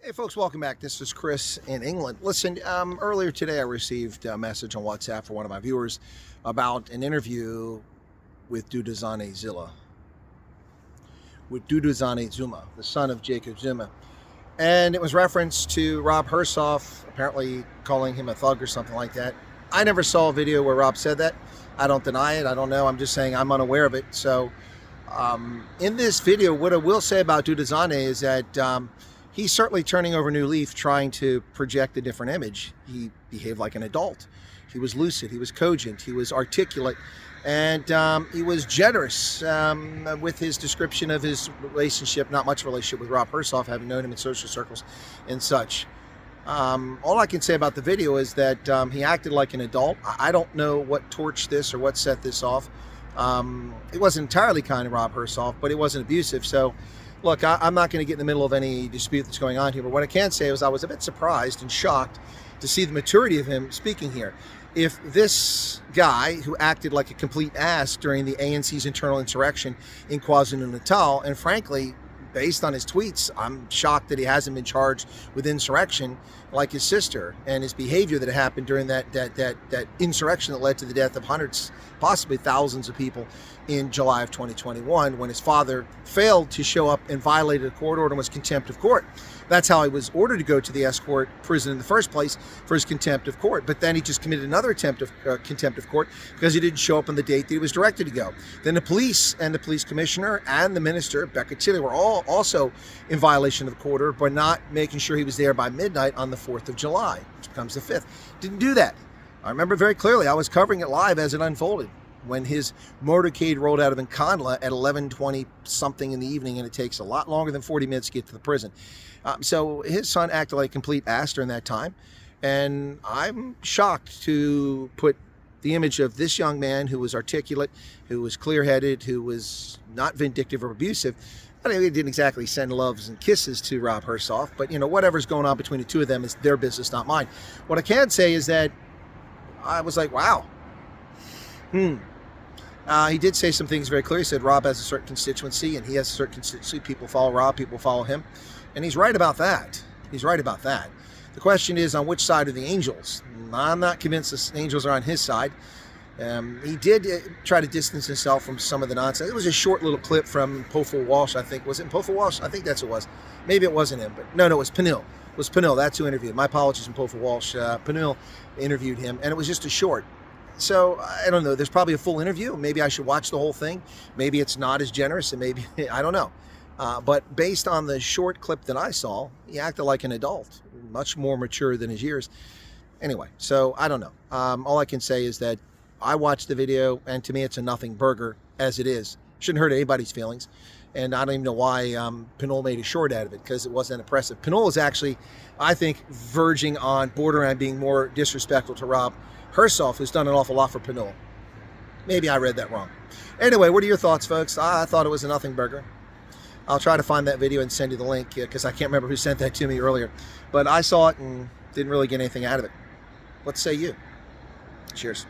Hey folks, welcome back. This is Chris in England. Listen, earlier today I received a message on WhatsApp from one of my viewers about an interview with Dudazane Zuma, the son of Jacob Zuma. And it was reference to Rob Hersov, apparently calling him a thug or something like that. I never saw a video where Rob said that. I don't deny it. I don't know. I'm just saying I'm unaware of it. So in this video, what I will say about Dudazane is that he's certainly turning over a new leaf, trying to project a different image. He behaved like an adult. He was lucid, he was cogent, he was articulate, and he was generous with his description of his relationship, not much relationship with Rob Hersov, having known him in social circles and such. All I can say about the video is that he acted like an adult. I don't know what torched this or what set this off. It wasn't entirely kind of Rob Hersov, but it wasn't abusive. So look, I'm not going to get in the middle of any dispute that's going on here, but what I can say is I was a bit surprised and shocked to see the maturity of him speaking here. If this guy, who acted like a complete ass during the ANC's internal insurrection in KwaZulu-Natal, and frankly, based on his tweets, I'm shocked that he hasn't been charged with insurrection like his sister, and his behavior that happened during that insurrection that led to the death of hundreds, possibly thousands of people in July of 2021, when his father failed to show up and violated a court order and was contempt of court. That's how he was ordered to go to the escort prison in the first place, for his contempt of court. But then he just committed another attempt of contempt of court because he didn't show up on the date that he was directed to go. Then the police and the police commissioner and the minister, Becca Tilly, were all also in violation of the court order by not making sure he was there by midnight on the 4th of July, which becomes the 5th. Didn't do that. I remember very clearly. I was covering it live as it unfolded when his motorcade rolled out of Nicklin at 11:20 something in the evening, and it takes a lot longer than 40 minutes to get to the prison. So his son acted like a complete ass during that time, and I'm shocked to put the image of this young man who was articulate, who was clear-headed, who was not vindictive or abusive. I mean, he didn't exactly send loves and kisses to Rob Hersov, but you know, whatever's going on between the two of them is their business, not mine. What I can say is that I was like, wow. He did say some things very clearly. He said Rob has a certain constituency, and he has a certain constituency. People follow Rob, people follow him. And he's right about that. He's right about that. The question is, on which side are the angels? I'm not convinced the angels are on his side. He did try to distance himself from some of the nonsense. It was a short little clip from Poful Walsh, I think. Was it Poful Walsh? I think that's what it was. Maybe it wasn't him, but no, it was Peniel. It was Peniel. That's who interviewed him. My apologies from Poful Walsh. Peniel interviewed him, and it was just a short. So, I don't know. There's probably a full interview. Maybe I should watch the whole thing. Maybe it's not as generous, and maybe, I don't know. But based on the short clip that I saw, he acted like an adult, much more mature than his years. Anyway, so I don't know. All I can say is that I watched the video, and to me, it's a nothing burger as it is. Shouldn't hurt anybody's feelings. And I don't even know why Pinol made a short out of it, because it wasn't impressive. Pinol is actually, I think, verging on borderline being more disrespectful to Rob Hersov, who's done an awful lot for Pinol. Maybe I read that wrong. Anyway, what are your thoughts, folks? I thought it was a nothing burger. I'll try to find that video and send you the link, because I can't remember who sent that to me earlier. But I saw it and didn't really get anything out of it. What say you? Cheers.